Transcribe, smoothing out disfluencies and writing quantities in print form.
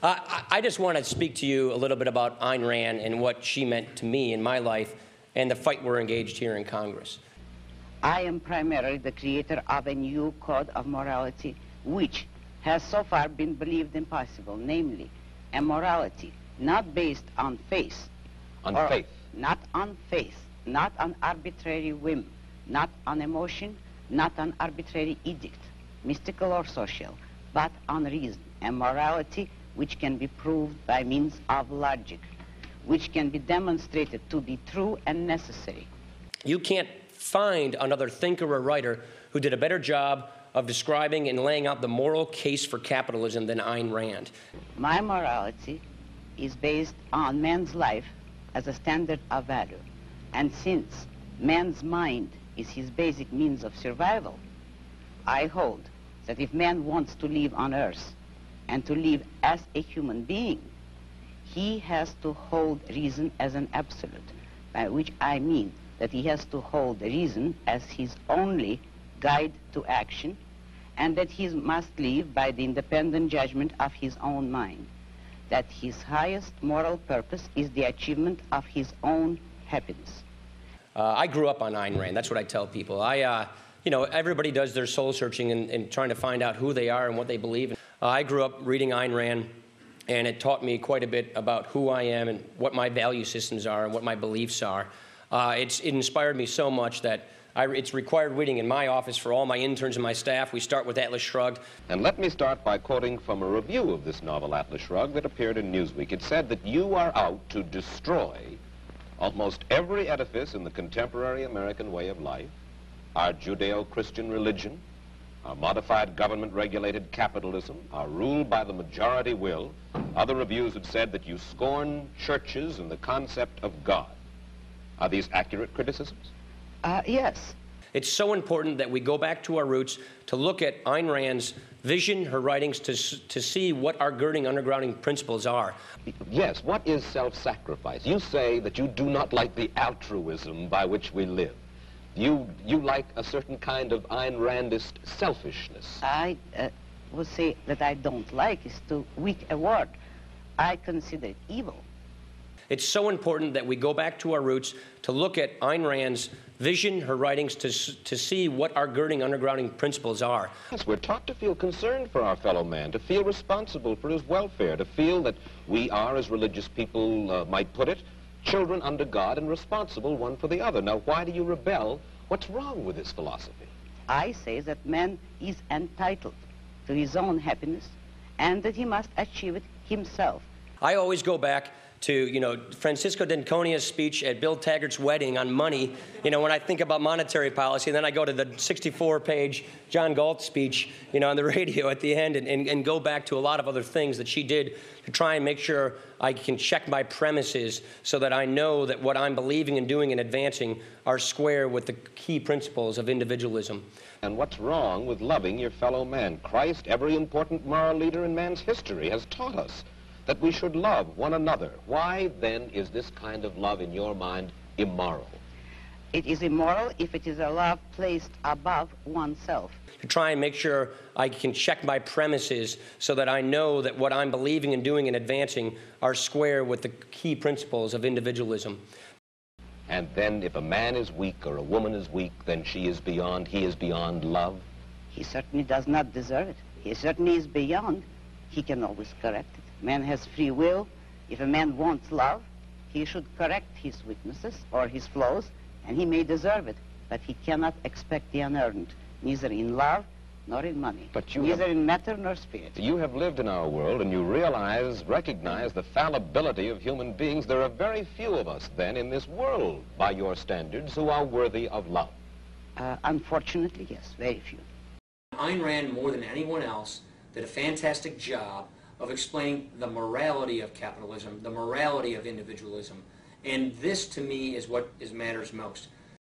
I just want to speak to you a little bit about Ayn Rand and what she meant to me in my life and the fight we're engaged here in Congress. I am primarily the creator of a new code of morality which has so far been believed impossible, namely a morality not based on faith. On faith? Not on faith, not on arbitrary whim, not on emotion, not on arbitrary edict, mystical or social, but on reason, a morality which can be proved by means of logic, which can be demonstrated to be true and necessary. You can't find another thinker or writer who did a better job of describing and laying out the moral case for capitalism than Ayn Rand. My morality is based on man's life as a standard of value. And since man's mind is his basic means of survival, I hold that if man wants to live on Earth and to live as a human being, he has to hold reason as an absolute, by which I mean that he has to hold reason as his only guide to action, and that he must live by the independent judgment of his own mind, that his highest moral purpose is the achievement of his own happiness. I grew up on Ayn Rand. That's what I tell people. You know, everybody does their soul searching and trying to find out who they are and what they believe. I grew up reading Ayn Rand, and it taught me quite a bit about who I am and what my value systems are and what my beliefs are. It inspired me so much that it's required reading in my office for all my interns and my staff. We start with Atlas Shrugged. And let me start by quoting from a review of this novel, Atlas Shrugged, that appeared in Newsweek. It said that you are out to destroy almost every edifice in the contemporary American way of life, our Judeo-Christian religion, our modified government-regulated capitalism, our rule by the majority will. Other reviews have said that you scorn churches and the concept of God. Are these accurate criticisms? Yes. It's so important that we go back to our roots to look at Ayn Rand's vision, her writings, to see what our girding, undergrounding principles are. Yes, what is self-sacrifice? You say that you do not like the altruism by which we live. You like a certain kind of Ayn Randist selfishness. I would say that I don't like is too weak a word. I consider it evil. It's so important that we go back to our roots to look at Ayn Rand's vision, her writings, to see what our girding, undergrounding principles are. Yes, we're taught to feel concerned for our fellow man, to feel responsible for his welfare, to feel that we are, as religious people might put it, children under God and responsible one for the other. Now, why do you rebel? What's wrong with this philosophy? I say that man is entitled to his own happiness and that he must achieve it himself. I always go back to, you know, Francisco d'Anconia's speech at Bill Taggart's wedding on money, you know, when I think about monetary policy. And then I go to the 64-page John Galt speech, you know, on the radio at the end and go back to a lot of other things that she did to try and make sure I can check my premises so that I know that what I'm believing and doing and advancing are square with the key principles of individualism. And what's wrong with loving your fellow man? Christ, every important moral leader in man's history, has taught us that we should love one another. Why, then, is this kind of love, in your mind, immoral? It is immoral if it is a love placed above oneself. To try and make sure I can check my premises so that I know that what I'm believing and doing and advancing are square with the key principles of individualism. And then if a man is weak or a woman is weak, then he is beyond love? He certainly does not deserve it. He certainly is beyond. He can always correct it. Man has free will. If a man wants love, he should correct his weaknesses or his flaws, and he may deserve it, but he cannot expect the unearned, neither in love nor in money, neither in matter nor spirit. You have lived in our world, and you recognize the fallibility of human beings. There are very few of us, then, in this world, by your standards, who are worthy of love. Unfortunately, yes, very few. Ayn Rand, more than anyone else, did a fantastic job of explaining the morality of capitalism, the morality of individualism. And this, to me, is what matters most.